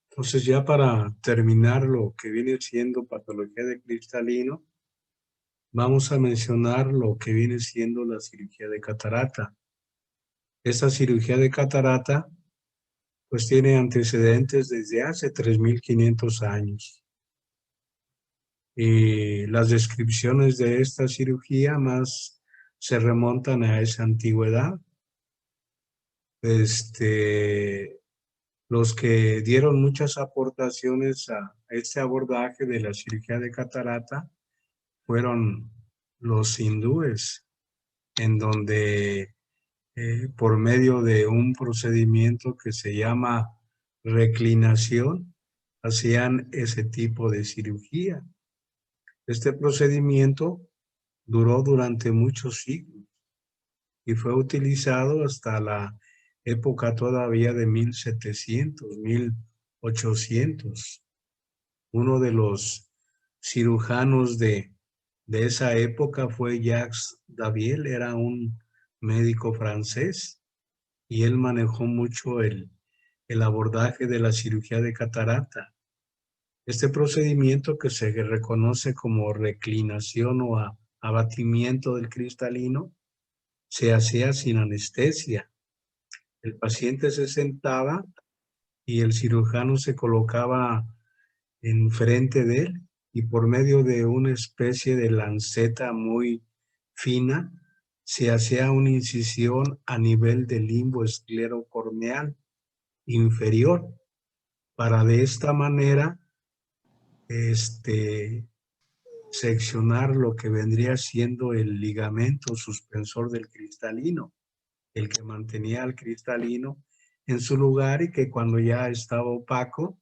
Entonces, ya para terminar lo que viene siendo patología de cristalino, vamos a mencionar lo que viene siendo la cirugía de catarata. Esta cirugía de catarata pues tiene antecedentes desde hace 3.500 años. Y las descripciones de esta cirugía más se remontan a esa antigüedad. Los que dieron muchas aportaciones a este abordaje de la cirugía de catarata fueron los hindúes, en donde por medio de un procedimiento que se llama reclinación, hacían ese tipo de cirugía. Este procedimiento duró durante muchos siglos y fue utilizado hasta la época todavía de 1700, 1800. Uno de los cirujanos de esa época fue Jacques Daviel, era un médico francés y él manejó mucho el abordaje de la cirugía de catarata. Este procedimiento que se reconoce como reclinación o abatimiento del cristalino se hacía sin anestesia. El paciente se sentaba y el cirujano se colocaba enfrente de él y por medio de una especie de lanceta muy fina se hacía una incisión a nivel del limbo esclerocorneal inferior para de esta manera seccionar lo que vendría siendo el ligamento suspensor del cristalino, el que mantenía al cristalino en su lugar y que cuando ya estaba opaco,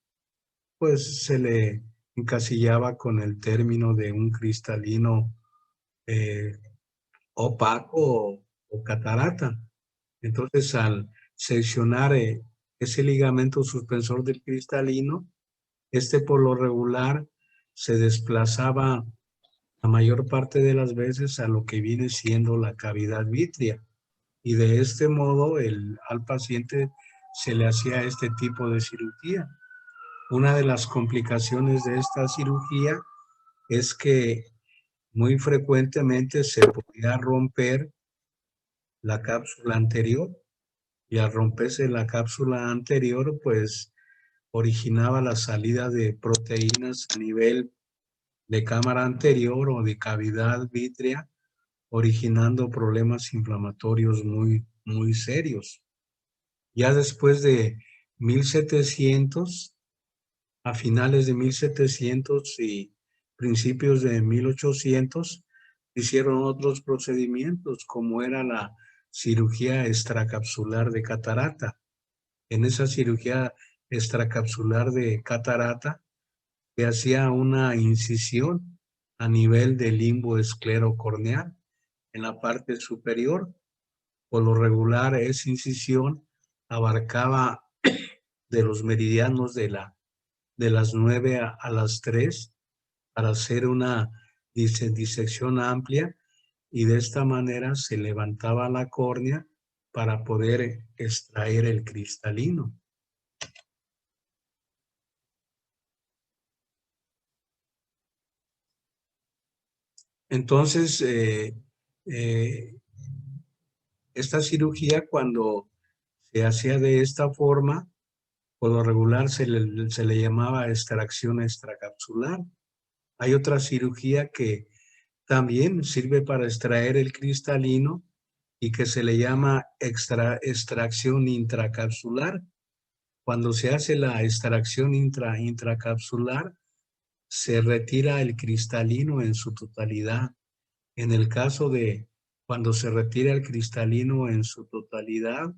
pues se le encasillaba con el término de un cristalino eh, opaco o catarata. Entonces, al seccionar ese ligamento suspensor del cristalino, por lo regular se desplazaba la mayor parte de las veces a lo que viene siendo la cavidad vítrea. Y de este modo al paciente se le hacía este tipo de cirugía. Una de las complicaciones de esta cirugía es que muy frecuentemente se podía romper la cápsula anterior y al romperse la cápsula anterior, pues originaba la salida de proteínas a nivel de cámara anterior o de cavidad vítrea, originando problemas inflamatorios muy, muy serios. Ya después de 1700, a finales de 1700 y principios de 1800, hicieron otros procedimientos, como era la cirugía extracapsular de catarata. En esa cirugía extracapsular de catarata se hacía una incisión a nivel del limbo esclerocorneal en la parte superior. Por lo regular, esa incisión abarcaba de los meridianos de las 9 a las 3 para hacer una disección amplia y de esta manera se levantaba la córnea para poder extraer el cristalino. Entonces, esta cirugía cuando se hacía de esta forma, por lo regular se le llamaba extracción extracapsular. Hay otra cirugía que también sirve para extraer el cristalino y que se le llama extracción intracapsular. Cuando se hace la extracción intracapsular, se retira el cristalino en su totalidad. En el caso de cuando se retira el cristalino en su totalidad,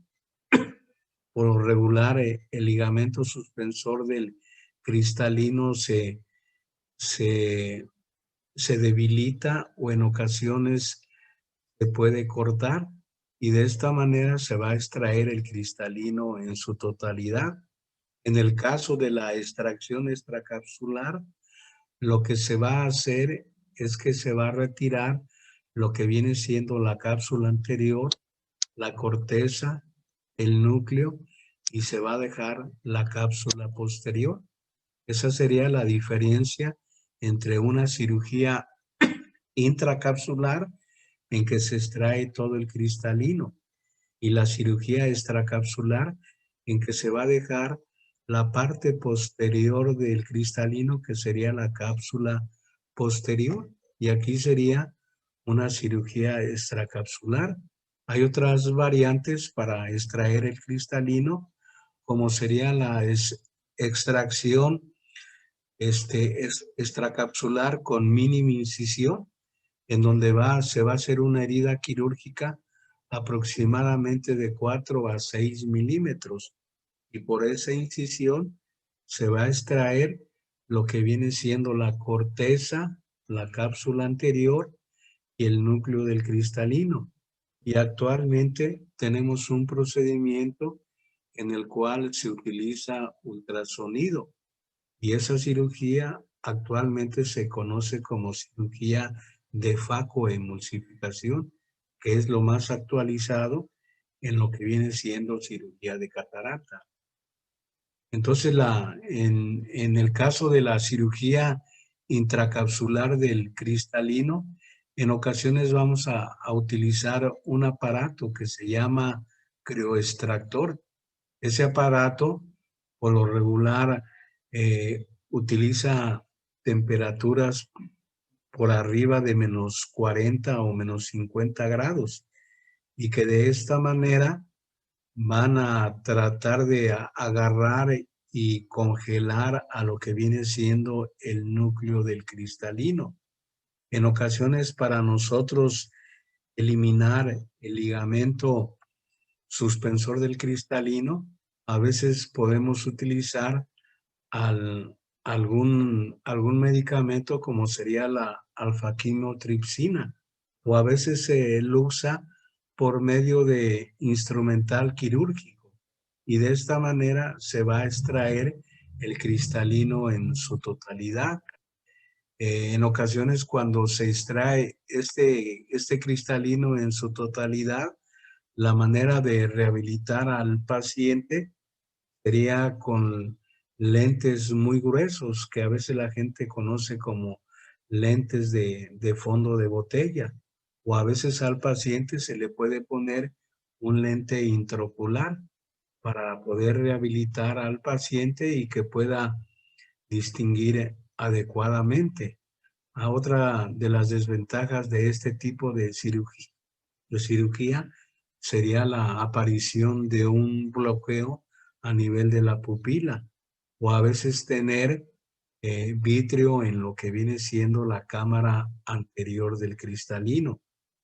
por lo regular el ligamento suspensor del cristalino se, se debilita o en ocasiones se puede cortar y de esta manera se va a extraer el cristalino en su totalidad. En el caso de la extracción extracapsular, lo que se va a hacer es que se va a retirar lo que viene siendo la cápsula anterior, la corteza, el núcleo y se va a dejar la cápsula posterior. Esa sería la diferencia entre una cirugía intracapsular en que se extrae todo el cristalino y la cirugía extracapsular en que se va a dejar la parte posterior del cristalino, que sería la cápsula posterior, y aquí sería una cirugía extracapsular. Hay otras variantes para extraer el cristalino, como sería la extracción extracapsular con mínima incisión, en donde se va a hacer una herida quirúrgica aproximadamente de 4 a 6 milímetros. Y por esa incisión se va a extraer lo que viene siendo la corteza, la cápsula anterior y el núcleo del cristalino. Y actualmente tenemos un procedimiento en el cual se utiliza ultrasonido. Y esa cirugía actualmente se conoce como cirugía de facoemulsificación, que es lo más actualizado en lo que viene siendo cirugía de catarata. Entonces, en el caso de la cirugía intracapsular del cristalino, en ocasiones vamos a utilizar un aparato que se llama crioextractor. Ese aparato, por lo regular, utiliza temperaturas por arriba de menos 40 o menos 50 grados y que de esta manera van a tratar de agarrar y congelar a lo que viene siendo el núcleo del cristalino. En ocasiones para nosotros eliminar el ligamento suspensor del cristalino, a veces podemos utilizar algún medicamento como sería la alfaquinotripsina, o a veces se usa por medio de instrumental quirúrgico, y de esta manera se va a extraer el cristalino en su totalidad. En ocasiones cuando se extrae este cristalino en su totalidad, la manera de rehabilitar al paciente sería con lentes muy gruesos, que a veces la gente conoce como lentes de fondo de botella, o a veces al paciente se le puede poner un lente intraocular para poder rehabilitar al paciente y que pueda distinguir adecuadamente. A otra de las desventajas de este tipo de cirugía sería la aparición de un bloqueo a nivel de la pupila, o a veces tener vitrio en lo que viene siendo la cámara anterior del cristalino.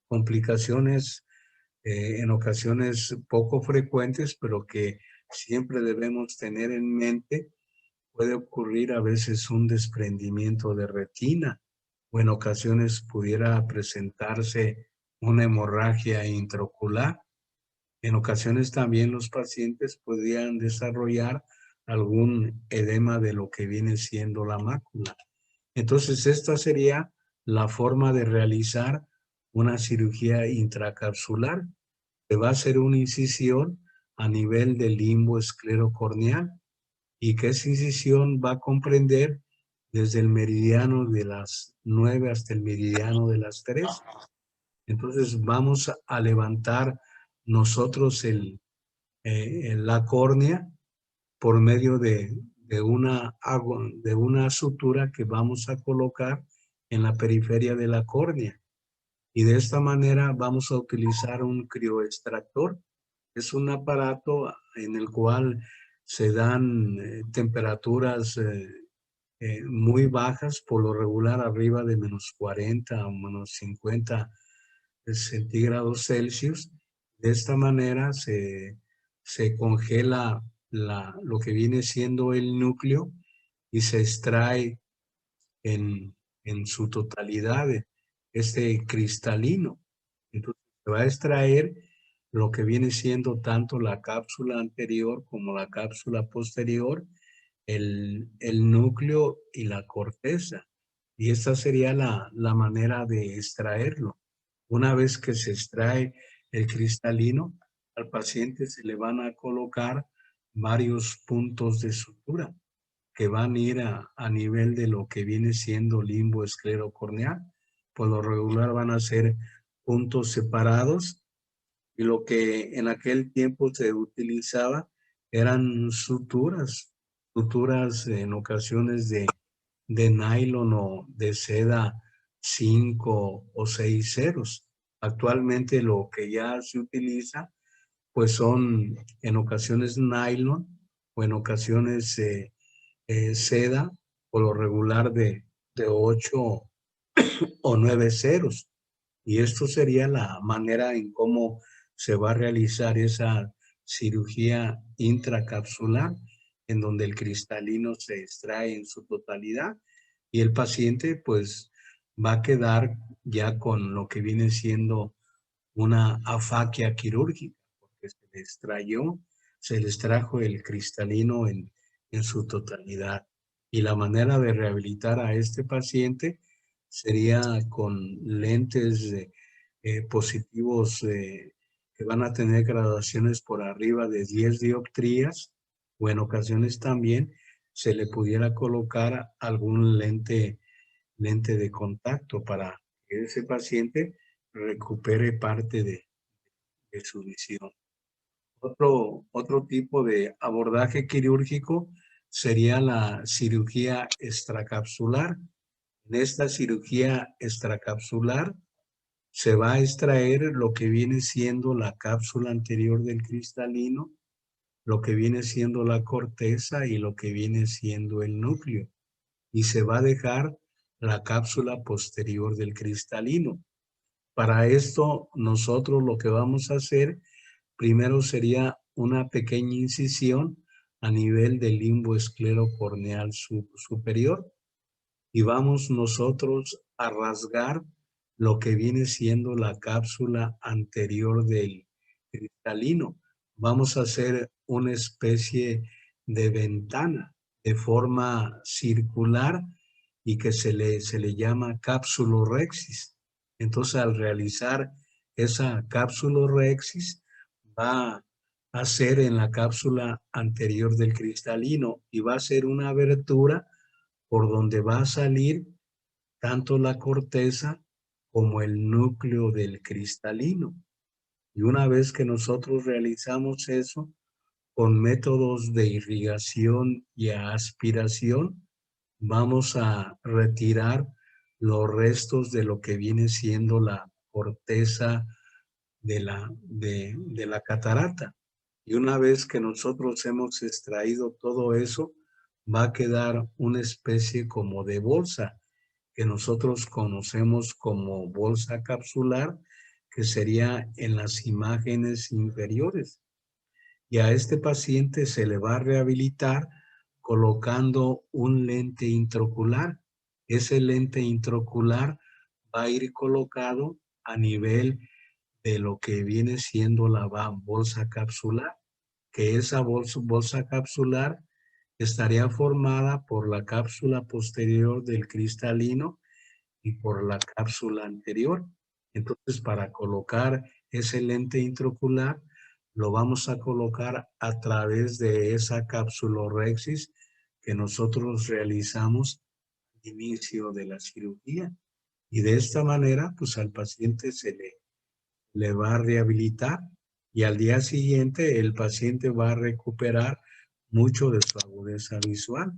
Complicaciones en ocasiones poco frecuentes, pero que siempre debemos tener en mente. Puede ocurrir a veces un desprendimiento de retina, o en ocasiones pudiera presentarse una hemorragia intraocular. En ocasiones también los pacientes podrían desarrollar algún edema de lo que viene siendo la mácula. Entonces, esta sería la forma de realizar una cirugía intracapsular. Se va a hacer una incisión a nivel del limbo esclerocorneal, y que esa incisión va a comprender desde el meridiano de las 9 hasta el meridiano de las 3. Entonces vamos a levantar nosotros la córnea por medio de una sutura que vamos a colocar en la periferia de la córnea. Y de esta manera vamos a utilizar un crioextractor. Es un aparato en el cual se dan temperaturas muy bajas, por lo regular arriba de menos 40 o menos 50 centígrados Celsius. De esta manera se congela lo que viene siendo el núcleo y se extrae en su totalidad este cristalino. Entonces se va a extraer lo que viene siendo tanto la cápsula anterior como la cápsula posterior, el núcleo y la corteza. Y esta sería la manera de extraerlo. Una vez que se extrae el cristalino, al paciente se le van a colocar varios puntos de sutura que van a ir a nivel de lo que viene siendo limbo esclerocorneal. Por lo regular van a ser puntos separados y lo que en aquel tiempo se utilizaba eran suturas en ocasiones de nylon o de seda 5 o 6 ceros. Actualmente lo que ya se utiliza pues son en ocasiones nylon o en ocasiones seda, por lo regular de 8 o 9 ceros. Y esto sería la manera en cómo se va a realizar esa cirugía intracapsular, en donde el cristalino se extrae en su totalidad y el paciente pues va a quedar ya con lo que viene siendo una afaquia quirúrgica, porque se le extrajo el cristalino en su totalidad. Y la manera de rehabilitar a este paciente sería con lentes positivos que van a tener graduaciones por arriba de 10 dioptrías, o en ocasiones también se le pudiera colocar algún lente de contacto para que ese paciente recupere parte de su visión. Otro tipo de abordaje quirúrgico sería la cirugía extracapsular. En esta cirugía extracapsular se va a extraer lo que viene siendo la cápsula anterior del cristalino, lo que viene siendo la corteza y lo que viene siendo el núcleo. Y se va a dejar la cápsula posterior del cristalino. Para esto, nosotros lo que vamos a hacer primero sería una pequeña incisión a nivel del limbo esclerocorneal superior y vamos nosotros a rasgar lo que viene siendo la cápsula anterior del cristalino. Vamos a hacer una especie de ventana de forma circular y que se le llama cápsulorhexis. Entonces, al realizar esa cápsulorhexis, va a ser en la cápsula anterior del cristalino y va a ser una abertura por donde va a salir tanto la corteza como el núcleo del cristalino. Y una vez que nosotros realizamos eso, con métodos de irrigación y aspiración, vamos a retirar los restos de lo que viene siendo la corteza de la catarata. Y una vez que nosotros hemos extraído todo eso, va a quedar una especie como de bolsa que nosotros conocemos como bolsa capsular, que sería en las imágenes inferiores. Y a este paciente se le va a rehabilitar colocando un lente intraocular. Ese lente intraocular va a ir colocado a nivel de lo que viene siendo la bolsa capsular, que esa bolsa capsular estaría formada por la cápsula posterior del cristalino y por la cápsula anterior. Entonces, para colocar ese lente intraocular, lo vamos a colocar a través de esa cápsulorhexis que nosotros realizamos al inicio de la cirugía. Y de esta manera, pues al paciente le va a rehabilitar y al día siguiente el paciente va a recuperar mucho de su agudeza visual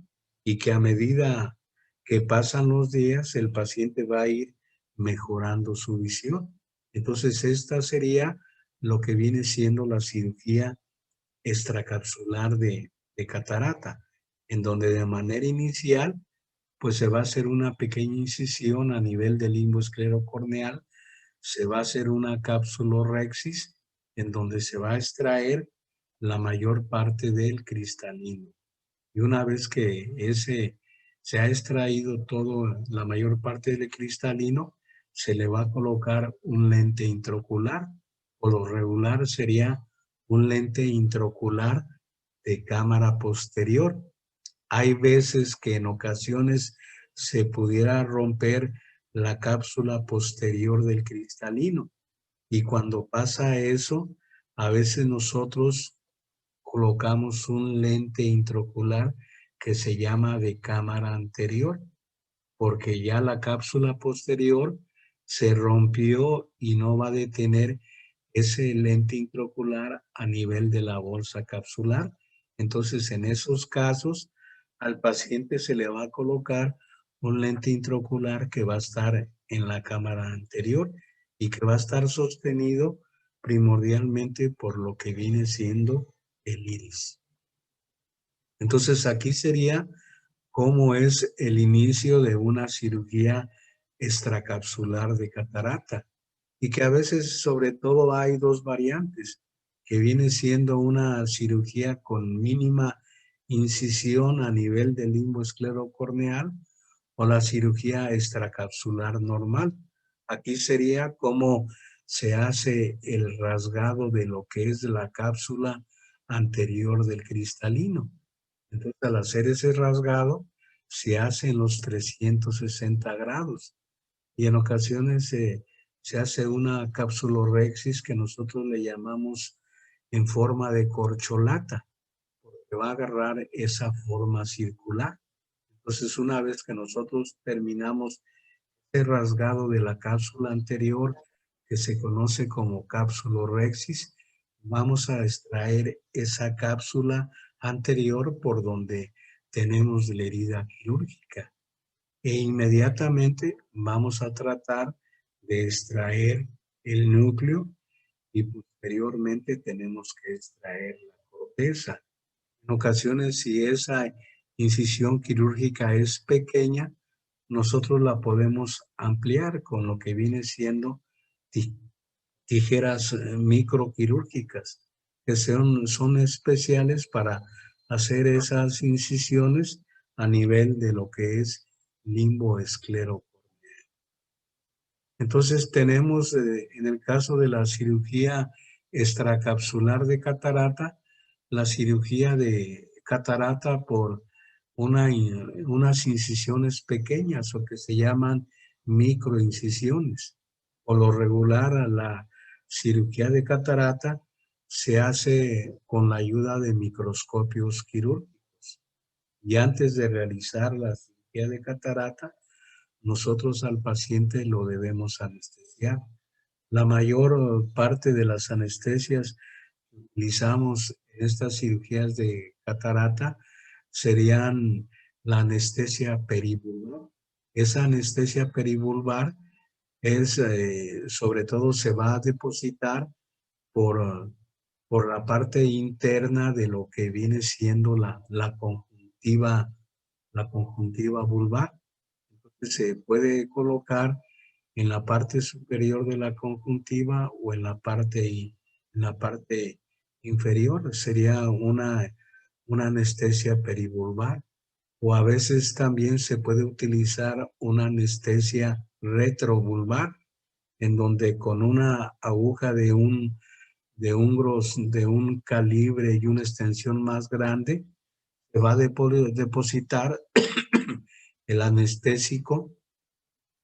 y que a medida que pasan los días el paciente va a ir mejorando su visión. Entonces esta sería lo que viene siendo la cirugía extracapsular de catarata, en donde de manera inicial pues se va a hacer una pequeña incisión a nivel del limbo esclerocorneal, se va a hacer una cápsulorhexis en donde se va a extraer la mayor parte del cristalino. Y una vez que se ha extraído todo, la mayor parte del cristalino, se le va a colocar un lente intraocular. Por lo regular sería un lente intraocular de cámara posterior. Hay veces que en ocasiones se pudiera romper la cápsula posterior del cristalino y cuando pasa eso, a veces nosotros colocamos un lente intraocular que se llama de cámara anterior, porque ya la cápsula posterior se rompió y no va a detener ese lente intraocular a nivel de la bolsa capsular. Entonces, en esos casos, al paciente se le va a colocar un lente intraocular que va a estar en la cámara anterior y que va a estar sostenido primordialmente por lo que viene siendo el iris. Entonces, aquí sería cómo es el inicio de una cirugía extracapsular de catarata y que a veces sobre todo hay dos variantes, que viene siendo una cirugía con mínima incisión a nivel del limbo esclerocorneal o la cirugía extracapsular normal. Aquí sería cómo se hace el rasgado de lo que es la cápsula anterior del cristalino. Entonces, al hacer ese rasgado, se hace en los 360 grados y en ocasiones se hace una capsulorhexis que nosotros le llamamos en forma de corcholata, porque va a agarrar esa forma circular. Entonces, una vez que nosotros terminamos el rasgado de la cápsula anterior, que se conoce como capsulorhexis, vamos a extraer esa cápsula anterior por donde tenemos la herida quirúrgica. E inmediatamente vamos a tratar de extraer el núcleo y posteriormente tenemos que extraer la corteza. En ocasiones, si esa incisión quirúrgica es pequeña, nosotros la podemos ampliar con lo que viene siendo tijeras microquirúrgicas, que son especiales para hacer esas incisiones a nivel de lo que es limbo esclerocorneal. Entonces tenemos, en el caso de la cirugía extracapsular de catarata, la cirugía de catarata por unas incisiones pequeñas o que se llaman microincisiones. Por lo regular, la cirugía de catarata se hace con la ayuda de microscopios quirúrgicos. Y antes de realizar la cirugía de catarata, nosotros al paciente lo debemos anestesiar. La mayor parte de las anestesias que utilizamos en estas cirugías de catarata serían la anestesia perivulvar. Esa anestesia perivulvar es, sobre todo, se va a depositar por, por la parte interna de lo que viene siendo la conjuntiva vulvar. Entonces, se puede colocar en la parte superior de la conjuntiva o en la parte inferior. Sería una anestesia perivulvar. O a veces también se puede utilizar una anestesia retrovulvar, en donde con una aguja de un calibre y una extensión más grande, se va a depositar el anestésico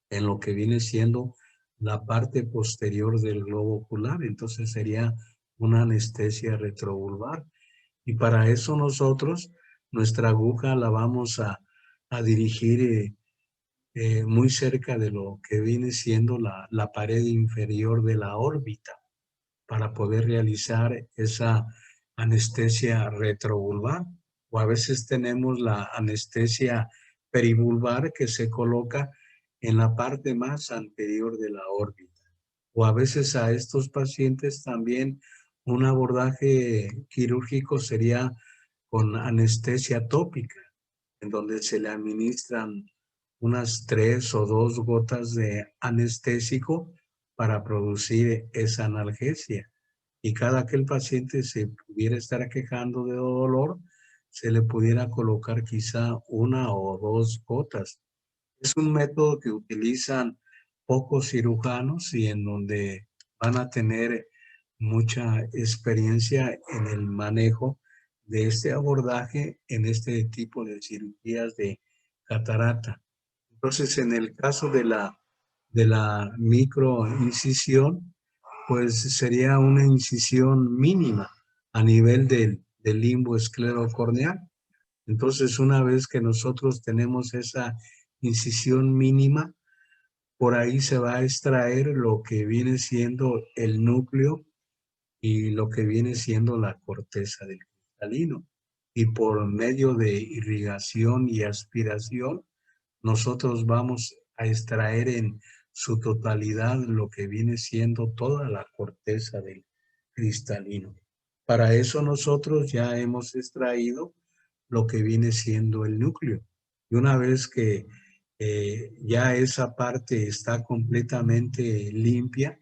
en lo que viene siendo la parte posterior del globo ocular. Entonces sería una anestesia retrovulvar. Y para eso nosotros, nuestra aguja la vamos a dirigir muy cerca de lo que viene siendo la pared inferior de la órbita para poder realizar esa anestesia retrovulvar. O a veces tenemos la anestesia perivulvar que se coloca en la parte más anterior de la órbita. O a veces a estos pacientes también un abordaje quirúrgico sería con anestesia tópica, en donde se le administran unas 3 o 2 gotas de anestésico para producir esa analgesia. Y cada que el paciente se pudiera estar quejando de dolor, se le pudiera colocar quizá 1 o 2 gotas. Es un método que utilizan pocos cirujanos y en donde van a tener mucha experiencia en el manejo de este abordaje en este tipo de cirugías de catarata. Entonces, en el caso de la microincisión, pues sería una incisión mínima a nivel del del limbo esclerocorneal. Entonces, una vez que nosotros tenemos esa incisión mínima, por ahí se va a extraer lo que viene siendo el núcleo y lo que viene siendo la corteza del cristalino. Y por medio de irrigación y aspiración, nosotros vamos a extraer en su totalidad lo que viene siendo toda la corteza del cristalino. Para eso nosotros ya hemos extraído lo que viene siendo el núcleo. Y una vez que ya esa parte está completamente limpia,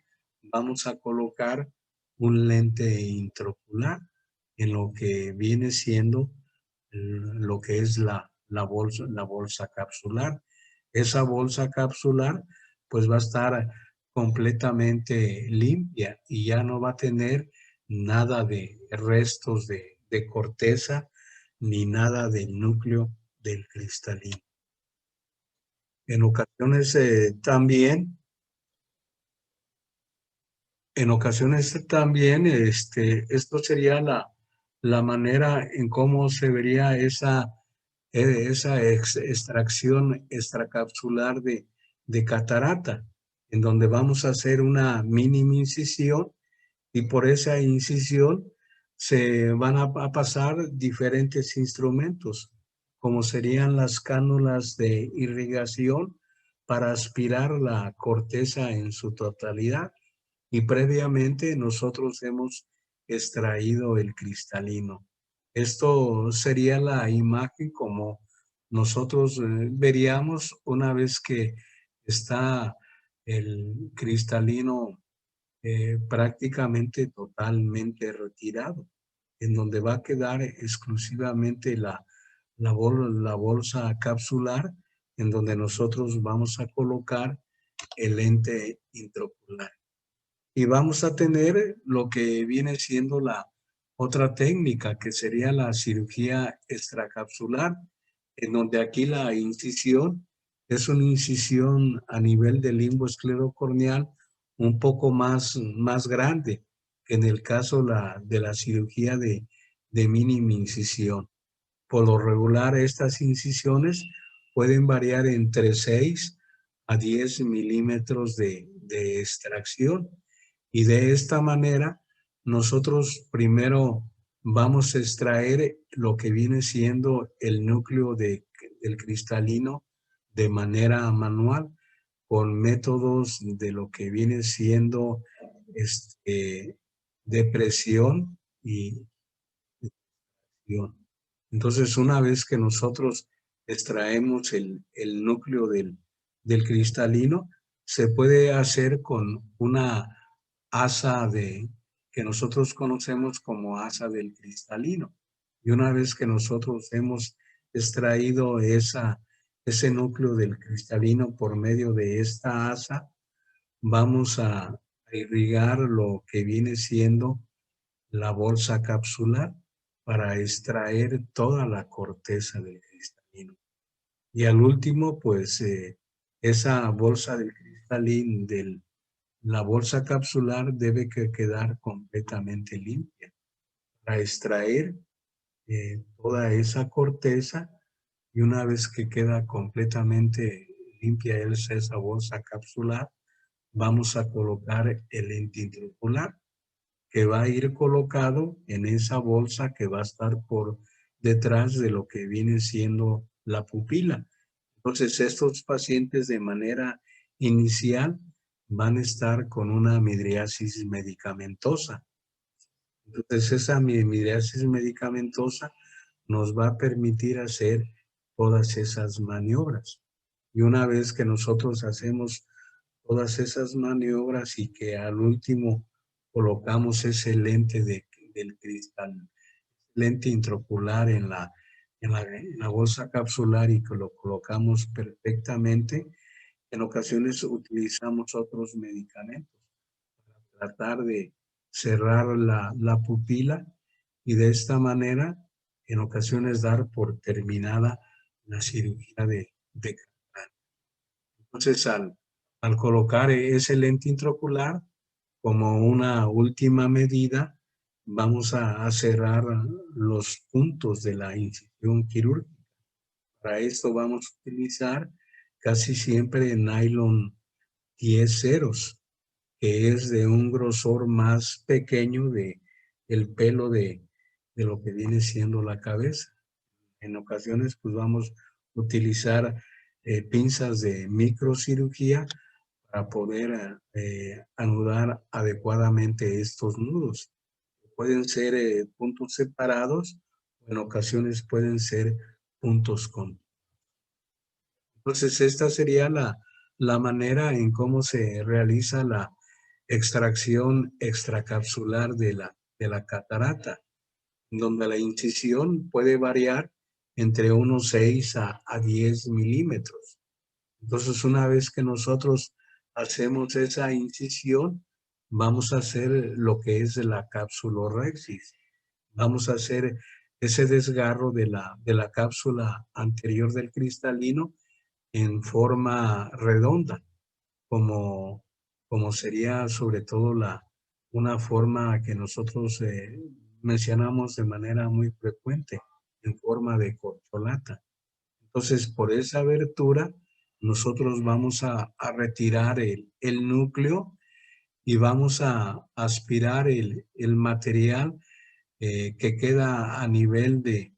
vamos a colocar un lente intraocular en lo que viene siendo lo que es la bolsa capsular. Esa bolsa capsular pues va a estar completamente limpia y ya no va a tener nada de restos de corteza ni nada del núcleo del cristalino. En ocasiones también, esto sería la manera en cómo se vería esa extracción extracapsular de catarata, en donde vamos a hacer una mínima incisión y por esa incisión se van a pasar diferentes instrumentos, como serían las cánulas de irrigación para aspirar la corteza en su totalidad. Y previamente nosotros hemos extraído el cristalino. Esto sería la imagen como nosotros veríamos una vez que está el cristalino prácticamente totalmente retirado, en donde va a quedar exclusivamente la bolsa capsular, en donde nosotros vamos a colocar el lente intraocular. Y vamos a tener lo que viene siendo la otra técnica, que sería la cirugía extracapsular, en donde aquí la incisión es una incisión a nivel del limbo esclerocorneal un poco más grande que en el caso de la cirugía de mínima incisión. Por lo regular, estas incisiones pueden variar entre 6 a 10 milímetros de extracción. Y de esta manera, nosotros primero vamos a extraer lo que viene siendo el núcleo del cristalino de manera manual, con métodos de lo que viene siendo depresión y acción. Entonces, una vez que nosotros extraemos el núcleo del cristalino, se puede hacer con una asa que nosotros conocemos como asa del cristalino. Y una vez que nosotros hemos extraído ese núcleo del cristalino por medio de esta asa, vamos a irrigar lo que viene siendo la bolsa capsular para extraer toda la corteza del cristalino. Y al último, pues esa bolsa del cristalín, la bolsa capsular debe quedar completamente limpia para extraer toda esa corteza, y una vez que queda completamente limpia esa bolsa capsular, vamos a colocar el lente intraocular que va a ir colocado en esa bolsa que va a estar por detrás de lo que viene siendo la pupila. Entonces, estos pacientes de manera inicial van a estar con una midriasis medicamentosa. Entonces, esa midriasis medicamentosa nos va a permitir hacer todas esas maniobras. Y una vez que nosotros hacemos todas esas maniobras y que al último colocamos ese lente del cristal, lente intraocular en la bolsa capsular y que lo colocamos perfectamente, en ocasiones utilizamos otros medicamentos para tratar de cerrar la pupila y de esta manera en ocasiones dar por terminada la cirugía de catarata. Entonces, al colocar ese lente intraocular como una última medida, vamos a cerrar los puntos de la incisión quirúrgica. Para esto vamos a utilizar casi siempre nylon 10 ceros, que es de un grosor más pequeño de el pelo de lo que viene siendo la cabeza. En ocasiones pues vamos a utilizar pinzas de microcirugía para poder anudar adecuadamente estos nudos. Pueden ser puntos separados, en ocasiones pueden ser puntos con. Entonces, esta sería la manera en cómo se realiza la extracción extracapsular de la catarata, donde la incisión puede variar entre unos 6 a 10 milímetros. Entonces, una vez que nosotros hacemos esa incisión, vamos a hacer lo que es la capsulorhexis. Vamos a hacer ese desgarro de la cápsula anterior del cristalino en forma redonda, como, como sería sobre todo una forma que nosotros mencionamos de manera muy frecuente, en forma de corcholata. Entonces, por esa abertura, nosotros vamos a retirar el núcleo y vamos a aspirar el material que queda a nivel de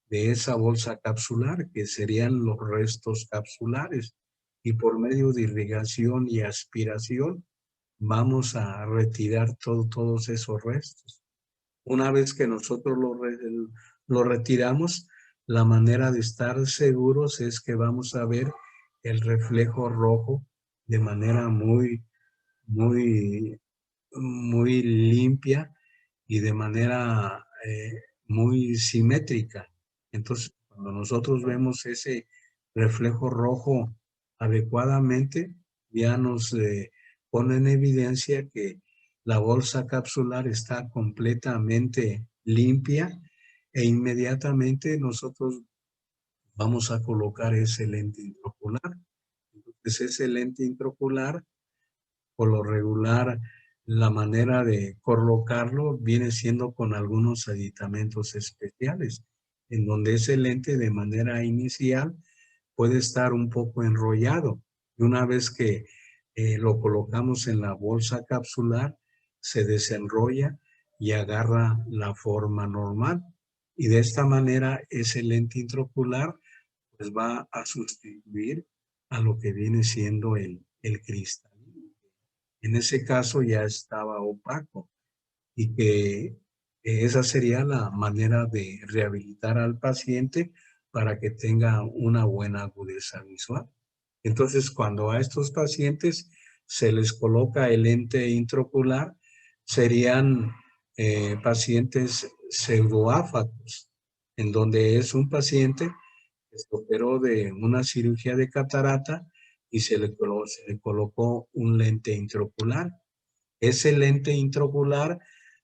esa bolsa capsular, que serían los restos capsulares. Y por medio de irrigación y aspiración, vamos a retirar todos esos restos. Una vez que nosotros lo retiramos, la manera de estar seguros es que vamos a ver el reflejo rojo de manera muy, muy limpia y de manera muy simétrica. Entonces, cuando nosotros vemos ese reflejo rojo adecuadamente, ya nos pone en evidencia que la bolsa capsular está completamente limpia e inmediatamente nosotros vamos a colocar ese lente intraocular. Entonces, ese lente intraocular, por lo regular, la manera de colocarlo viene siendo con algunos aditamentos especiales, en donde ese lente de manera inicial puede estar un poco enrollado. Y una vez que lo colocamos en la bolsa capsular, se desenrolla y agarra la forma normal. Y de esta manera ese lente intraocular pues va a sustituir a lo que viene siendo el cristal. En ese caso ya estaba opaco y que esa sería la manera de rehabilitar al paciente para que tenga una buena agudeza visual. Entonces, cuando a estos pacientes se les coloca el lente intraocular, serían pacientes pseudoáfagos, en donde es un paciente que se operó de una cirugía de catarata y se le colocó un lente intraocular. Ese lente intraocular,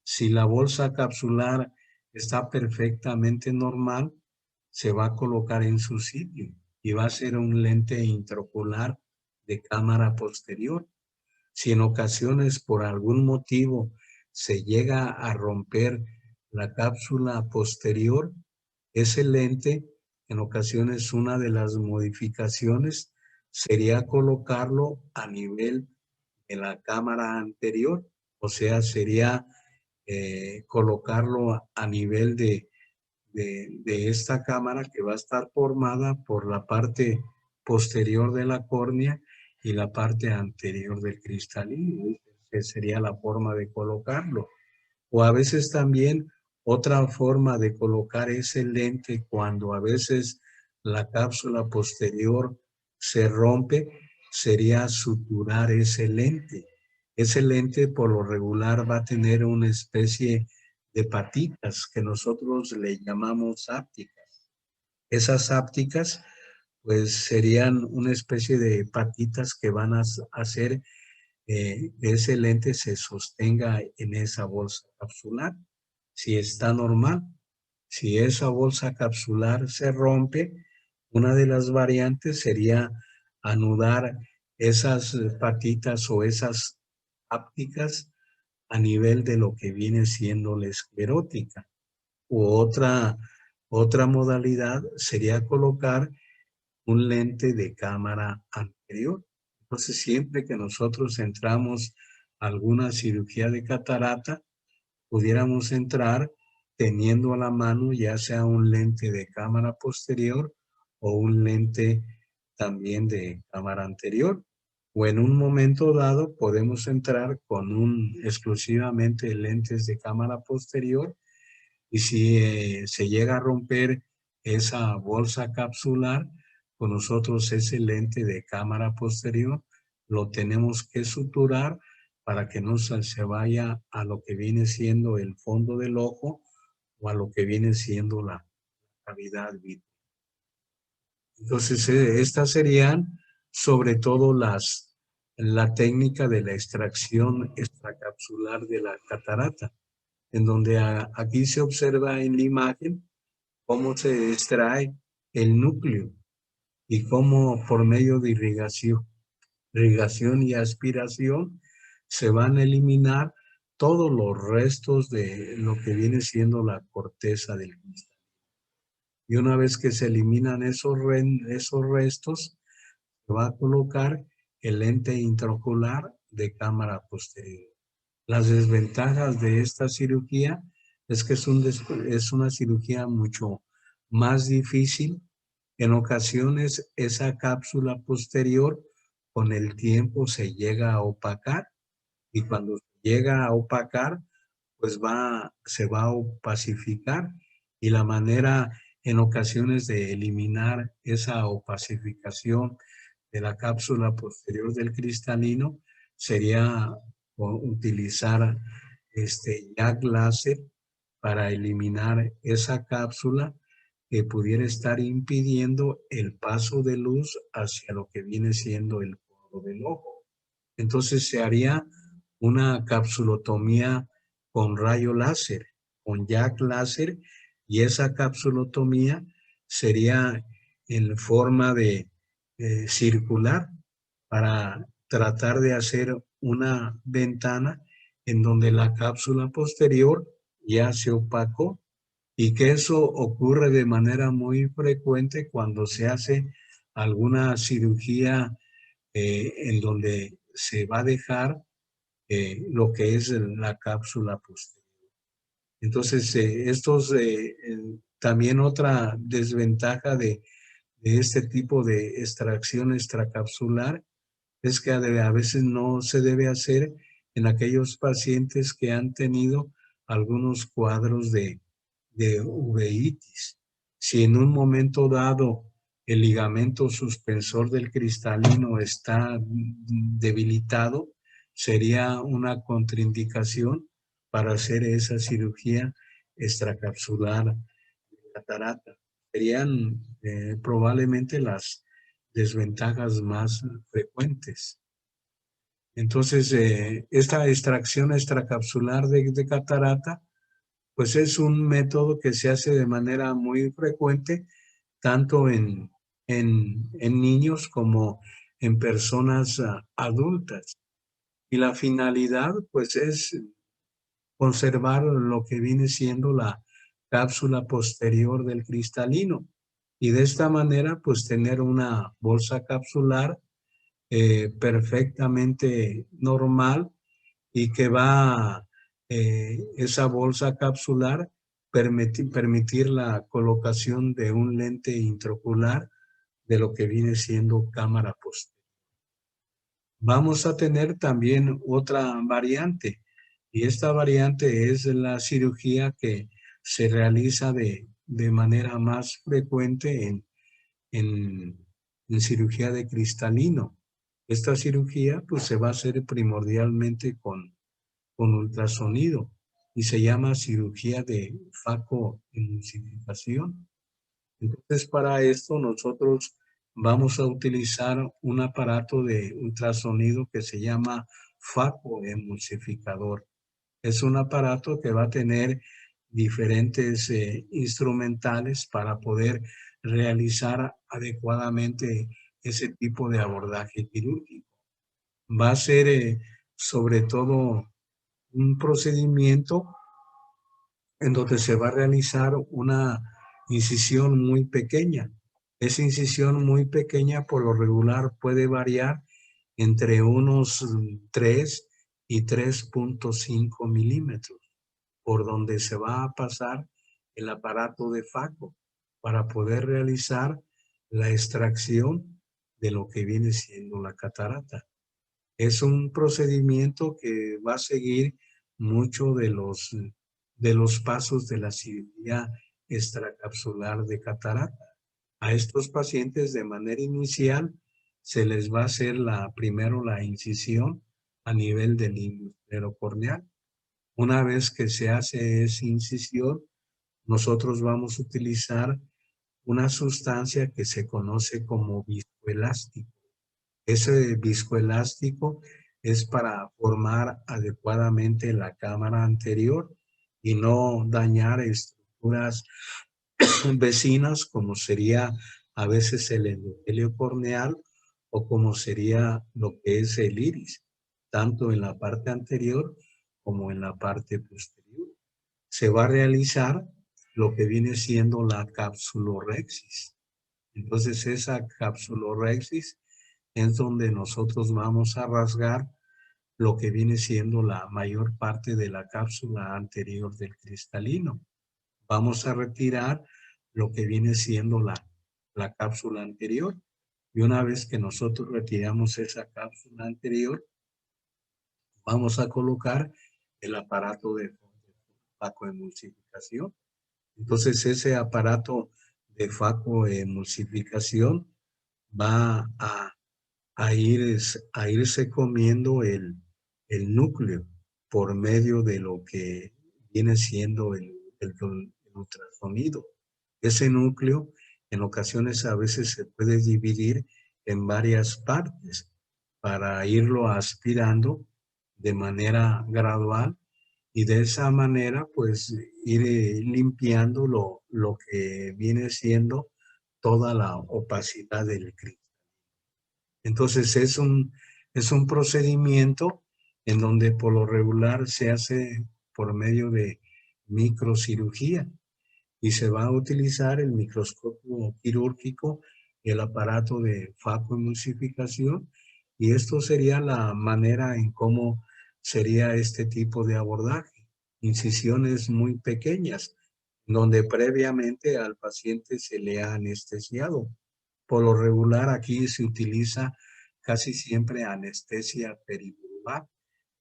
si la bolsa capsular está perfectamente normal, se va a colocar en su sitio y va a ser un lente intraocular de cámara posterior. Si en ocasiones por algún motivo se llega a romper la cápsula posterior, ese lente, en ocasiones una de las modificaciones sería colocarlo a nivel de la cámara anterior, o sea, sería colocarlo a nivel de esta cámara que va a estar formada por la parte posterior de la córnea y la parte anterior del cristalino, que sería la forma de colocarlo. O a veces también otra forma de colocar ese lente cuando a veces la cápsula posterior se rompe, sería suturar ese lente. Ese lente por lo regular va a tener una especie de patitas que nosotros le llamamos ápticas. Esas ápticas pues serían una especie de patitas que van a hacer ese lente se sostenga en esa bolsa capsular. Si está normal, si esa bolsa capsular se rompe, una de las variantes sería anudar esas patitas o esas ápticas a nivel de lo que viene siendo la esclerótica. U otra modalidad sería colocar un lente de cámara anterior. Entonces, siempre que nosotros entramos a alguna cirugía de catarata, pudiéramos entrar teniendo a la mano ya sea un lente de cámara posterior o un lente también de cámara anterior. O en un momento dado podemos entrar con exclusivamente lentes de cámara posterior, y si se llega a romper esa bolsa capsular, con nosotros ese lente de cámara posterior lo tenemos que suturar para que no se vaya a lo que viene siendo el fondo del ojo o a lo que viene siendo la cavidad vítrea. Entonces, estas serían sobre todo la técnica de la extracción extracapsular de la catarata, en donde aquí se observa en la imagen cómo se extrae el núcleo y cómo por medio de irrigación y aspiración se van a eliminar todos los restos de lo que viene siendo la corteza del cristal. Y una vez que se eliminan esos restos, se va a colocar el lente intraocular de cámara posterior. Las desventajas de esta cirugía es que es una cirugía mucho más difícil. En ocasiones esa cápsula posterior con el tiempo se llega a opacar, y cuando llega a opacar, pues se va a opacificar, y la manera en ocasiones de eliminar esa opacificación de la cápsula posterior del cristalino sería utilizar jack láser para eliminar esa cápsula que pudiera estar impidiendo el paso de luz hacia lo que viene siendo el fondo del ojo. Entonces se haría una capsulotomía con rayo láser, con jack láser, y esa capsulotomía sería en forma de circular, para tratar de hacer una ventana en donde la cápsula posterior ya se opacó, y que eso ocurre de manera muy frecuente cuando se hace alguna cirugía en donde se va a dejar lo que es la cápsula posterior. Entonces, también otra desventaja de este tipo de extracción extracapsular es que a veces no se debe hacer en aquellos pacientes que han tenido algunos cuadros de uveitis. Si en un momento dado el ligamento suspensor del cristalino está debilitado, sería una contraindicación para hacer esa cirugía extracapsular de catarata. Serían probablemente las desventajas más frecuentes. Entonces, esta extracción extracapsular de catarata, pues es un método que se hace de manera muy frecuente, tanto en niños como en personas adultas. Y la finalidad, pues, es conservar lo que viene siendo la cápsula posterior del cristalino. Y de esta manera, pues, tener una bolsa capsular perfectamente normal, y que va esa bolsa capsular permitir la colocación de un lente intraocular de lo que viene siendo cámara posterior. Vamos a tener también otra variante, y esta variante es la cirugía que se realiza de manera más frecuente en cirugía de cristalino. Esta cirugía pues se va a hacer primordialmente con ultrasonido, y se llama cirugía de facoemulsificación. Entonces, para esto nosotros vamos a utilizar un aparato de ultrasonido que se llama facoemulsificador. Es un aparato que va a tener diferentes instrumentales para poder realizar adecuadamente ese tipo de abordaje quirúrgico. Va a ser sobre todo un procedimiento en donde se va a realizar una incisión muy pequeña. Esa incisión muy pequeña por lo regular puede variar entre unos 3 y 3.5 milímetros, por donde se va a pasar el aparato de Faco para poder realizar la extracción de lo que viene siendo la catarata. Es un procedimiento que va a seguir mucho de los pasos de la cirugía extracapsular de catarata. A estos pacientes de manera inicial se les va a hacer primero la incisión a nivel del indusio corneal. Una vez que se hace esa incisión, nosotros vamos a utilizar una sustancia que se conoce como viscoelástico. Ese viscoelástico es para formar adecuadamente la cámara anterior y no dañar estructuras vecinas como sería a veces el endotelio corneal o como sería lo que es el iris, tanto en la parte anterior como en la parte posterior. Se va a realizar lo que viene siendo la capsulorhexis. Entonces esa capsulorhexis es donde nosotros vamos a rasgar lo que viene siendo la mayor parte de la cápsula anterior del cristalino. Vamos a retirar lo que viene siendo la cápsula anterior. Y una vez que nosotros retiramos esa cápsula anterior, vamos a colocar el aparato de facoemulsificación. Entonces ese aparato de facoemulsificación va a irse comiendo el núcleo por medio de lo que viene siendo el ultrasonido. Ese núcleo en ocasiones a veces se puede dividir en varias partes para irlo aspirando de manera gradual y de esa manera pues ir limpiando lo que viene siendo toda la opacidad del cristal. Entonces es un procedimiento en donde por lo regular se hace por medio de microcirugía y se va a utilizar el microscopio quirúrgico, el aparato de facoemulsificación, y esto sería la manera en cómo sería este tipo de abordaje. Incisiones muy pequeñas, donde previamente al paciente se le ha anestesiado. Por lo regular aquí se utiliza casi siempre anestesia peridural,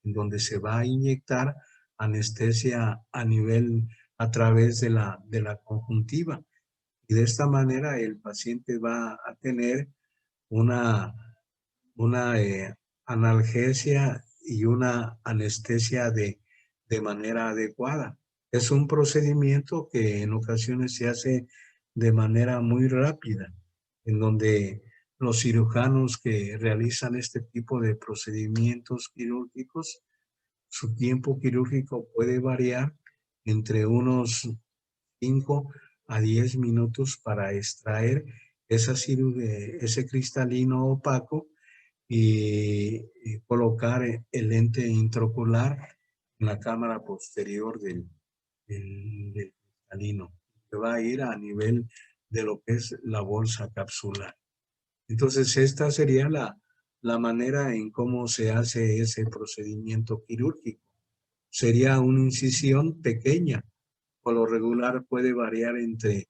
en donde se va a inyectar anestesia a través de la conjuntiva. Y de esta manera el paciente va a tener una, una analgesia y una anestesia de manera adecuada. Es un procedimiento que en ocasiones se hace de manera muy rápida, en donde los cirujanos que realizan este tipo de procedimientos quirúrgicos, su tiempo quirúrgico puede variar entre unos 5 a 10 minutos para extraer ese cristalino opaco y colocar el lente intraocular en la cámara posterior del cristalino, que va a ir a nivel de lo que es la bolsa capsular. Entonces, esta sería la manera en cómo se hace ese procedimiento quirúrgico. Sería una incisión pequeña, por lo regular puede variar entre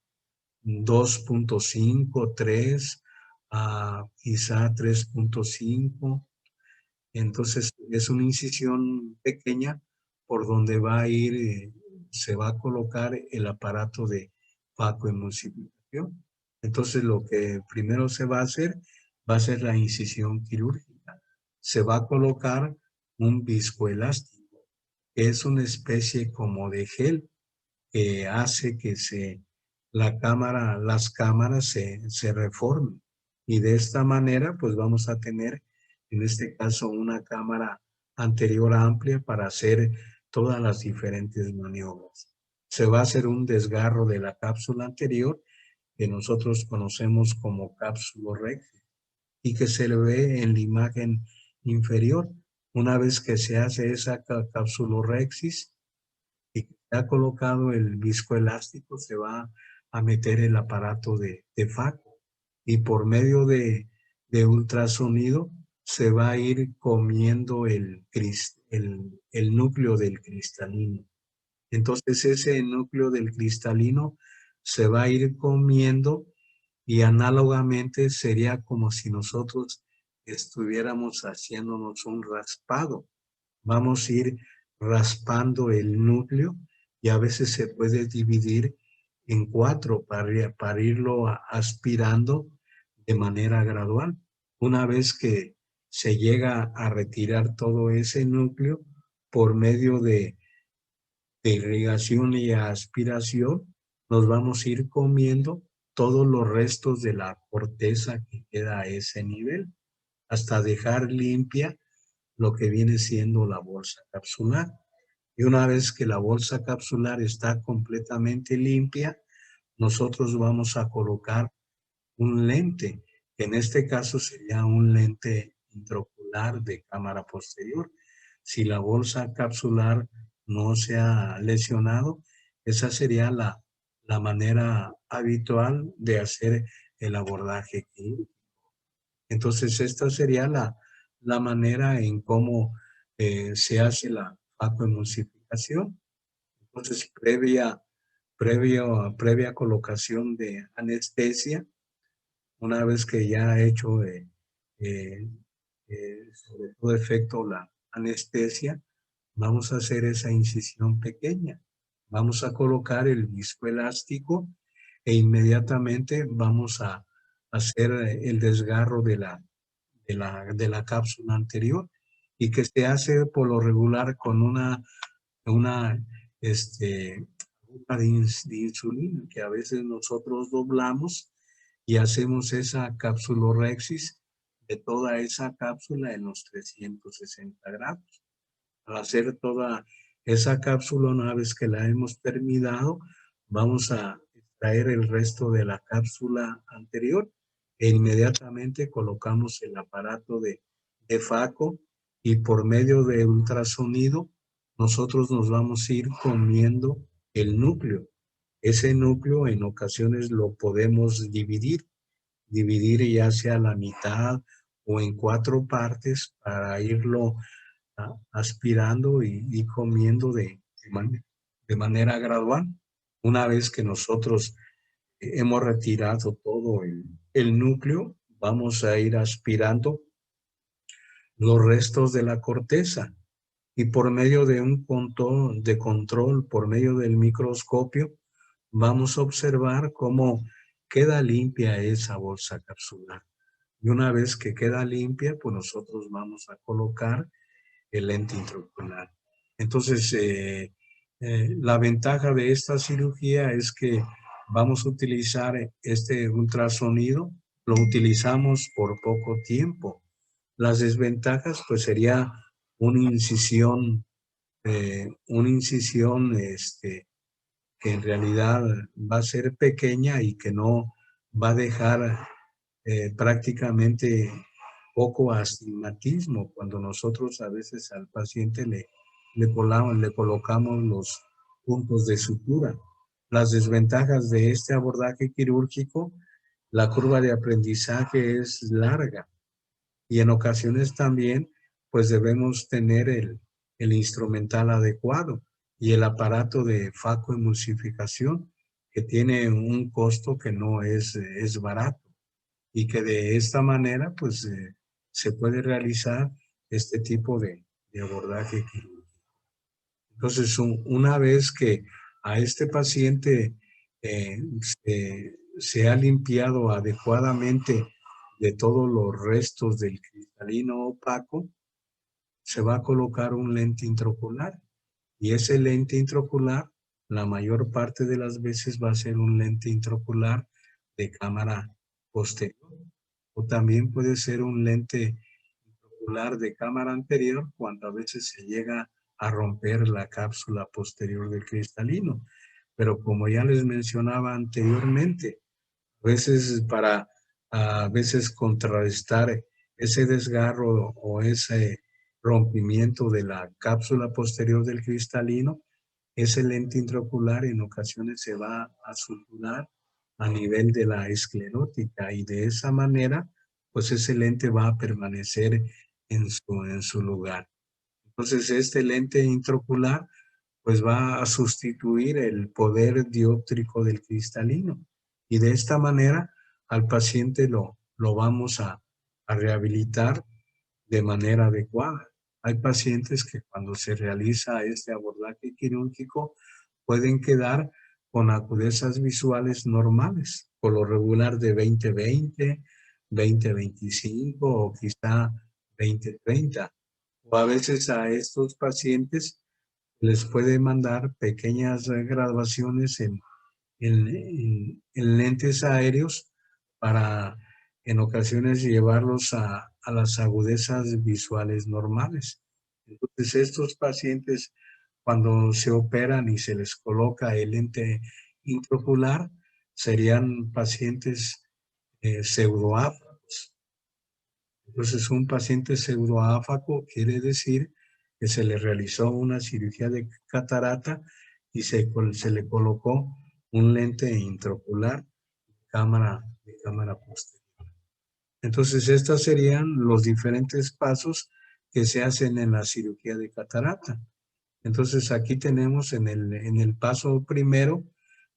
2.5, 3 a quizá 3.5. Entonces es una incisión pequeña por donde va a ir, se va a colocar el aparato de facoemulsificación. Entonces lo que primero se va a ser la incisión quirúrgica. Se va a colocar un viscoelástico, que es una especie como de gel que hace que las cámaras se reformen. Y de esta manera, pues vamos a tener, en este caso, una cámara anterior amplia para hacer todas las diferentes maniobras. Se va a hacer un desgarro de la cápsula anterior, que nosotros conocemos como cápsula recta, y que se le ve en la imagen inferior. Una vez que se hace esa capsulorhexis y se ha colocado el viscoelástico, se va a meter el aparato de FACO y por medio de ultrasonido se va a ir comiendo el núcleo del cristalino. Entonces ese núcleo del cristalino se va a ir comiendo y análogamente sería como si nosotros estuviéramos haciéndonos un raspado. Vamos a ir raspando el núcleo y a veces se puede dividir en 4 para irlo aspirando de manera gradual. Una vez que se llega a retirar todo ese núcleo por medio de irrigación y aspiración, nos vamos a ir comiendo todos los restos de la corteza que queda a ese nivel, hasta dejar limpia lo que viene siendo la bolsa capsular. Y una vez que la bolsa capsular está completamente limpia, nosotros vamos a colocar un lente, que en este caso sería un lente intraocular de cámara posterior. Si la bolsa capsular no se ha lesionado, esa sería la manera habitual de hacer el abordaje quirúrgico. Entonces, esta sería la manera en cómo se hace la facoemulsificación. Entonces, previa colocación de anestesia, una vez que ya ha hecho eh, sobre todo efecto la anestesia, vamos a hacer esa incisión pequeña. Vamos a colocar el viscoelástico e inmediatamente vamos a hacer el desgarro de la cápsula anterior y que se hace por lo regular con una aguja de insulina que a veces nosotros doblamos y hacemos esa capsulorhexis de toda esa cápsula en los 360 grados. Al hacer toda esa cápsula, una vez que la hemos terminado, vamos a extraer el resto de la cápsula anterior e inmediatamente colocamos el aparato de FACO y por medio de ultrasonido nosotros nos vamos a ir comiendo el núcleo. Ese núcleo en ocasiones lo podemos dividir ya sea a la mitad o en 4 partes para irlo aspirando y comiendo de manera gradual. Una vez que nosotros hemos retirado todo el núcleo, vamos a ir aspirando los restos de la corteza y por medio de un control, por medio del microscopio, vamos a observar cómo queda limpia esa bolsa capsular. Y una vez que queda limpia, pues nosotros vamos a colocar el lente intraocular. Entonces, la ventaja de esta cirugía es que vamos a utilizar este ultrasonido, lo utilizamos por poco tiempo. Las desventajas, pues sería una incisión, que en realidad va a ser pequeña y que no va a dejar prácticamente poco astigmatismo cuando nosotros a veces al paciente le colocamos los puntos de sutura. Las desventajas de este abordaje quirúrgico, la curva de aprendizaje es larga y en ocasiones también pues debemos tener el instrumental adecuado y el aparato de facoemulsificación que tiene un costo que no es barato y que de esta manera pues se puede realizar este tipo de abordaje quirúrgico. Entonces, una vez que a este paciente se ha limpiado adecuadamente de todos los restos del cristalino opaco, se va a colocar un lente intraocular y ese lente intraocular, la mayor parte de las veces va a ser un lente intraocular de cámara posterior o también puede ser un lente intraocular de cámara anterior cuando a veces se llega a romper la cápsula posterior del cristalino. Pero como ya les mencionaba anteriormente, a veces contrarrestar ese desgarro o rompimiento de la cápsula posterior del cristalino, ese lente intraocular en ocasiones se va a suturar a nivel de la esclerótica y de esa manera, pues ese lente va a permanecer en su lugar. Entonces, este lente intraocular, pues va a sustituir el poder dióptrico del cristalino. Y de esta manera, al paciente lo vamos a rehabilitar de manera adecuada. Hay pacientes que cuando se realiza este abordaje quirúrgico pueden quedar con agudezas visuales normales, por lo regular de 20/20, 20/25 o quizá 20/30. O a veces a estos pacientes les puede mandar pequeñas graduaciones en lentes aéreos para en ocasiones llevarlos a las agudezas visuales normales. Entonces estos pacientes cuando se operan y se les coloca el lente intraocular serían pacientes pseudoáfacos. Entonces un paciente pseudoáfaco quiere decir que se le realizó una cirugía de catarata y se le colocó un lente intraocular de cámara posterior. Entonces, estos serían los diferentes pasos que se hacen en la cirugía de catarata. Entonces, aquí tenemos en el paso primero,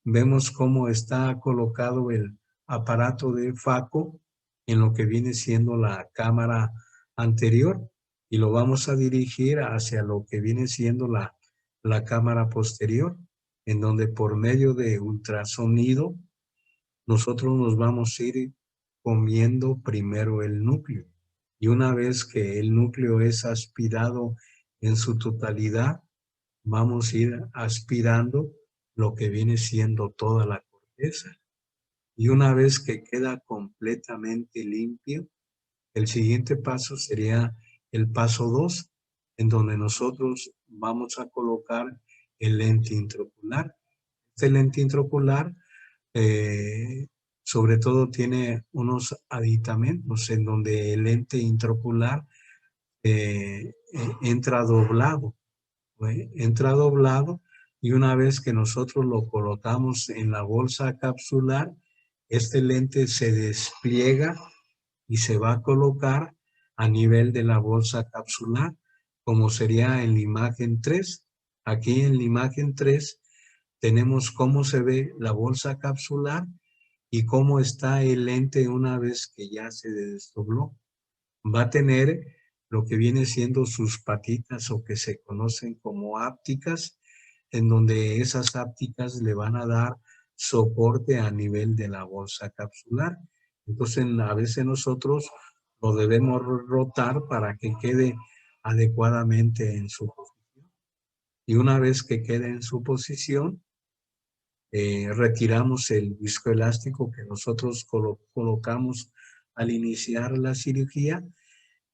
vemos cómo está colocado el aparato de Faco en lo que viene siendo la cámara anterior y lo vamos a dirigir hacia lo que viene siendo la cámara posterior, en donde por medio de ultrasonido nosotros nos vamos a ir comiendo primero el núcleo. Y una vez que el núcleo es aspirado en su totalidad, vamos a ir aspirando lo que viene siendo toda la corteza. Y una vez que queda completamente limpio, el siguiente paso sería el paso 2, en donde nosotros vamos a colocar el lente intraocular. Este lente intraocular eh, sobre todo tiene unos aditamentos en donde el lente intraocular entra doblado, entra doblado y una vez que nosotros lo colocamos en la bolsa capsular, este lente se despliega y se va a colocar a nivel de la bolsa capsular, como sería en la imagen 3. Aquí en la imagen 3 tenemos cómo se ve la bolsa capsular y cómo está el lente una vez que ya se desdobló. Va a tener lo que viene siendo sus patitas o que se conocen como ápticas, en donde esas ápticas le van a dar soporte a nivel de la bolsa capsular. Entonces, a veces nosotros lo debemos rotar para que quede adecuadamente en su posición. Y una vez que quede en su posición, retiramos el viscoelástico que nosotros colocamos al iniciar la cirugía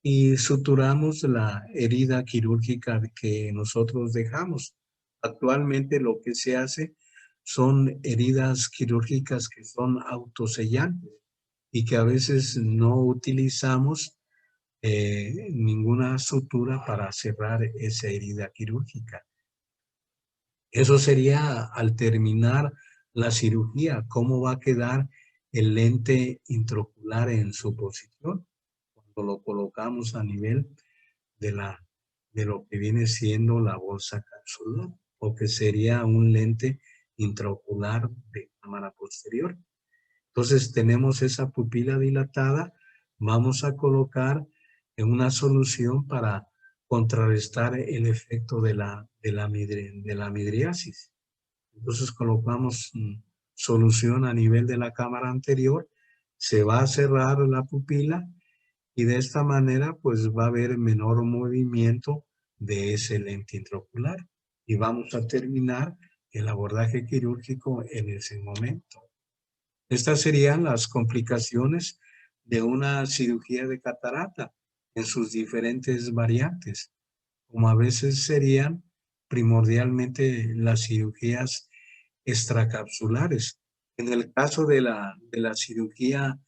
y suturamos la herida quirúrgica que nosotros dejamos. Actualmente lo que se hace son heridas quirúrgicas que son autosellantes y que a veces no utilizamos ninguna sutura para cerrar esa herida quirúrgica. Eso sería al terminar la cirugía, cómo va a quedar el lente intraocular en su posición cuando lo colocamos a nivel de lo que viene siendo la bolsa capsular, o que sería un lente intraocular de cámara posterior. Entonces tenemos esa pupila dilatada, vamos a colocar en una solución para contrarrestar el efecto de la midriasis. Entonces colocamos solución a nivel de la cámara anterior, se va a cerrar la pupila y de esta manera pues va a haber menor movimiento de ese lente intraocular y vamos a terminar el abordaje quirúrgico en ese momento. Estas serían las complicaciones de una cirugía de catarata en sus diferentes variantes, como a veces serían primordialmente las cirugías extracapsulares. En el caso de la cirugía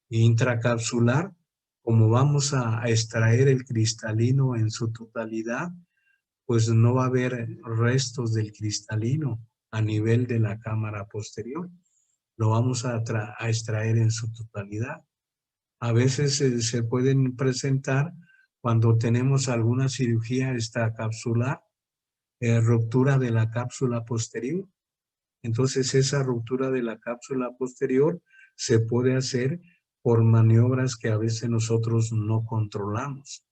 intracapsular, como vamos a extraer el cristalino en su totalidad, pues no va a haber restos del cristalino a nivel de la cámara posterior. Lo vamos a extraer en su totalidad. A veces se pueden presentar cuando tenemos alguna cirugía extracapsular, ruptura de la cápsula posterior. Entonces esa ruptura de la cápsula posterior se puede hacer por maniobras que a veces nosotros no controlamos,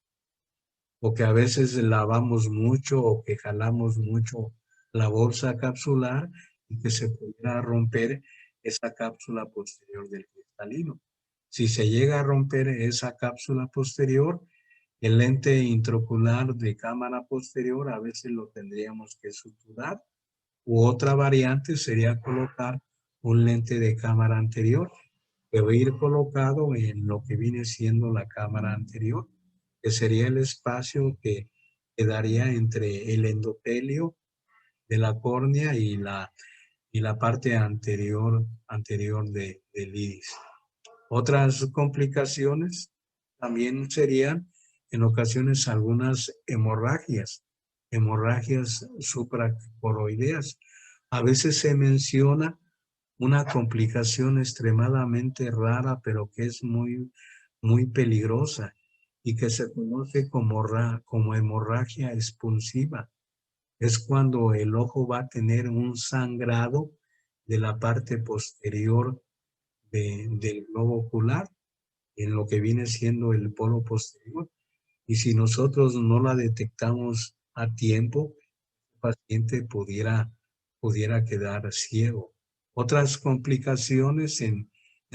o que a veces lavamos mucho o que jalamos mucho la bolsa capsular y que se pudiera romper esa cápsula posterior del cristalino. Si se llega a romper esa cápsula posterior, el lente intraocular de cámara posterior a veces lo tendríamos que suturar, u otra variante sería colocar un lente de cámara anterior que va a ir colocado en lo que viene siendo la cámara anterior, que sería el espacio que quedaría entre el endotelio de la córnea y la parte anterior del iris. Otras complicaciones también serían en ocasiones algunas hemorragias supracoroideas. A veces se menciona una complicación extremadamente rara, pero que es muy peligrosa y que se conoce como hemorragia expulsiva. Es cuando el ojo va a tener un sangrado de la parte posterior del globo ocular, en lo que viene siendo el polo posterior. Y si nosotros no la detectamos a tiempo, el paciente pudiera quedar ciego. Otras complicaciones en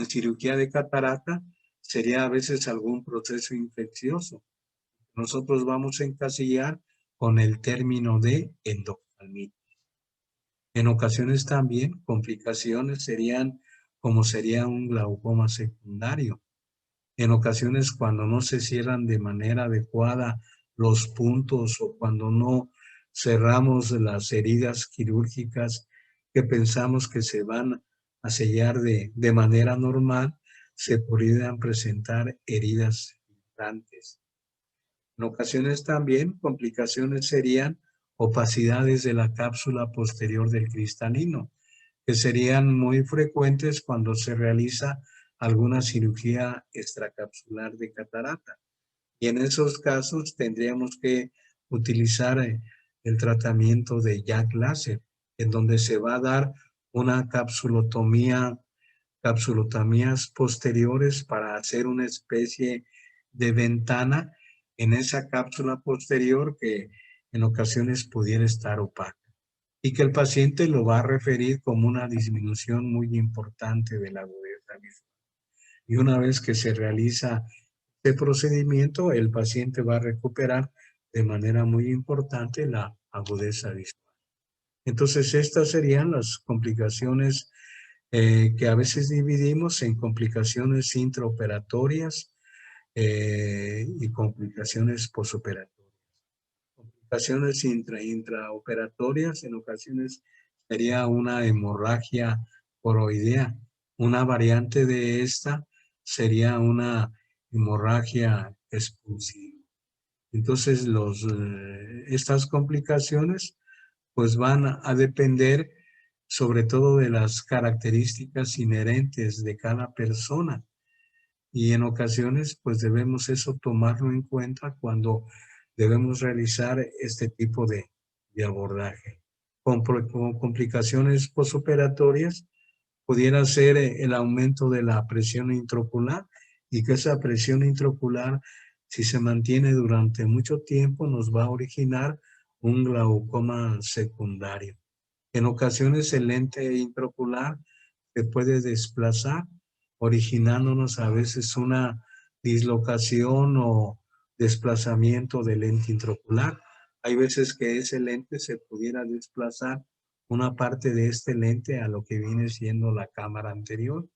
cirugía de catarata sería a veces algún proceso infeccioso. Nosotros vamos a encasillar con el término de endoftalmitis. En ocasiones también complicaciones serían como sería un glaucoma secundario. En ocasiones cuando no se cierran de manera adecuada los puntos o cuando no cerramos las heridas quirúrgicas que pensamos que se van a sellar de manera normal, se podrían presentar heridas filtrantes. En ocasiones también complicaciones serían opacidades de la cápsula posterior del cristalino, que serían muy frecuentes cuando se realiza alguna cirugía extracapsular de catarata. Y en esos casos tendríamos que utilizar el tratamiento de Jack Láser, en donde se va a dar una capsulotomías posteriores para hacer una especie de ventana en esa cápsula posterior que en ocasiones pudiera estar opaca y que el paciente lo va a referir como una disminución muy importante de la agudeza visual. Y una vez que se realiza este procedimiento, el paciente va a recuperar de manera muy importante la agudeza visual. Entonces, estas serían las complicaciones que a veces dividimos en complicaciones intraoperatorias y complicaciones posoperatorias. Complicaciones intraoperatorias en ocasiones sería una hemorragia coroidea. Una variante de esta sería una hemorragia expulsiva. Entonces, estas complicaciones pues van a depender sobre todo de las características inherentes de cada persona. Y en ocasiones, pues debemos eso tomarlo en cuenta cuando debemos realizar este tipo de abordaje. Con complicaciones posoperatorias, pudiera ser el aumento de la presión intraocular y que esa presión intraocular, si se mantiene durante mucho tiempo, nos va a originar un glaucoma secundario. En ocasiones el lente intraocular se puede desplazar, originándonos a veces una dislocación o desplazamiento del lente intraocular. Hay veces que ese lente se pudiera desplazar una parte de este lente a lo que viene siendo la cámara anterior.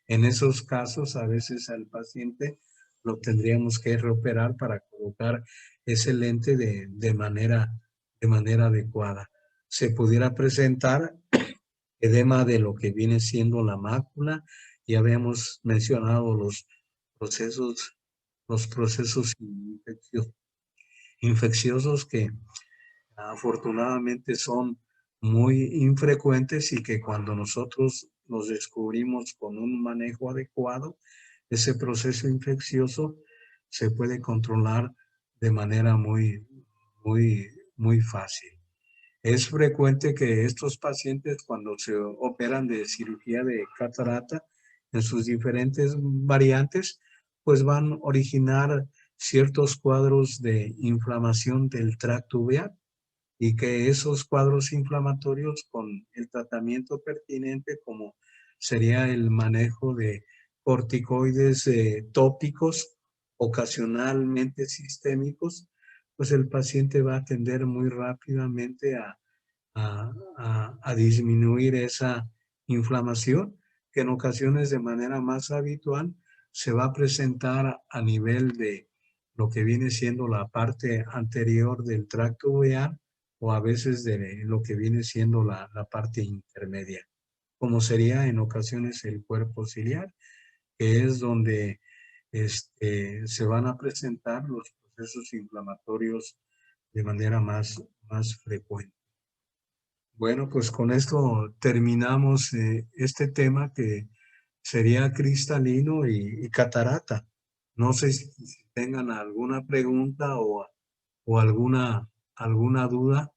En esos casos, a veces al paciente lo tendríamos que reoperar para colocar ese lente de manera adecuada. Se pudiera presentar edema de lo que viene siendo la mácula. Ya habíamos mencionado los procesos los procesos infecciosos que afortunadamente son muy infrecuentes y que cuando nosotros los descubrimos con un manejo adecuado, ese proceso infeccioso se puede controlar de manera muy fácil. Es frecuente que estos pacientes, cuando se operan de cirugía de catarata en sus diferentes variantes, pues van a originar ciertos cuadros de inflamación del tracto uveal y que esos cuadros inflamatorios con el tratamiento pertinente, como sería el manejo de corticoides tópicos, ocasionalmente sistémicos, pues el paciente va a tender muy rápidamente a disminuir esa inflamación, que en ocasiones de manera más habitual se va a presentar a nivel de lo que viene siendo la parte anterior del tracto uveal o a veces de lo que viene siendo la parte intermedia, como sería en ocasiones el cuerpo ciliar, que es donde se van a presentar los procesos inflamatorios de manera más frecuente. Bueno, pues con esto terminamos este tema que sería cristalino y catarata. No sé si tengan alguna pregunta o alguna duda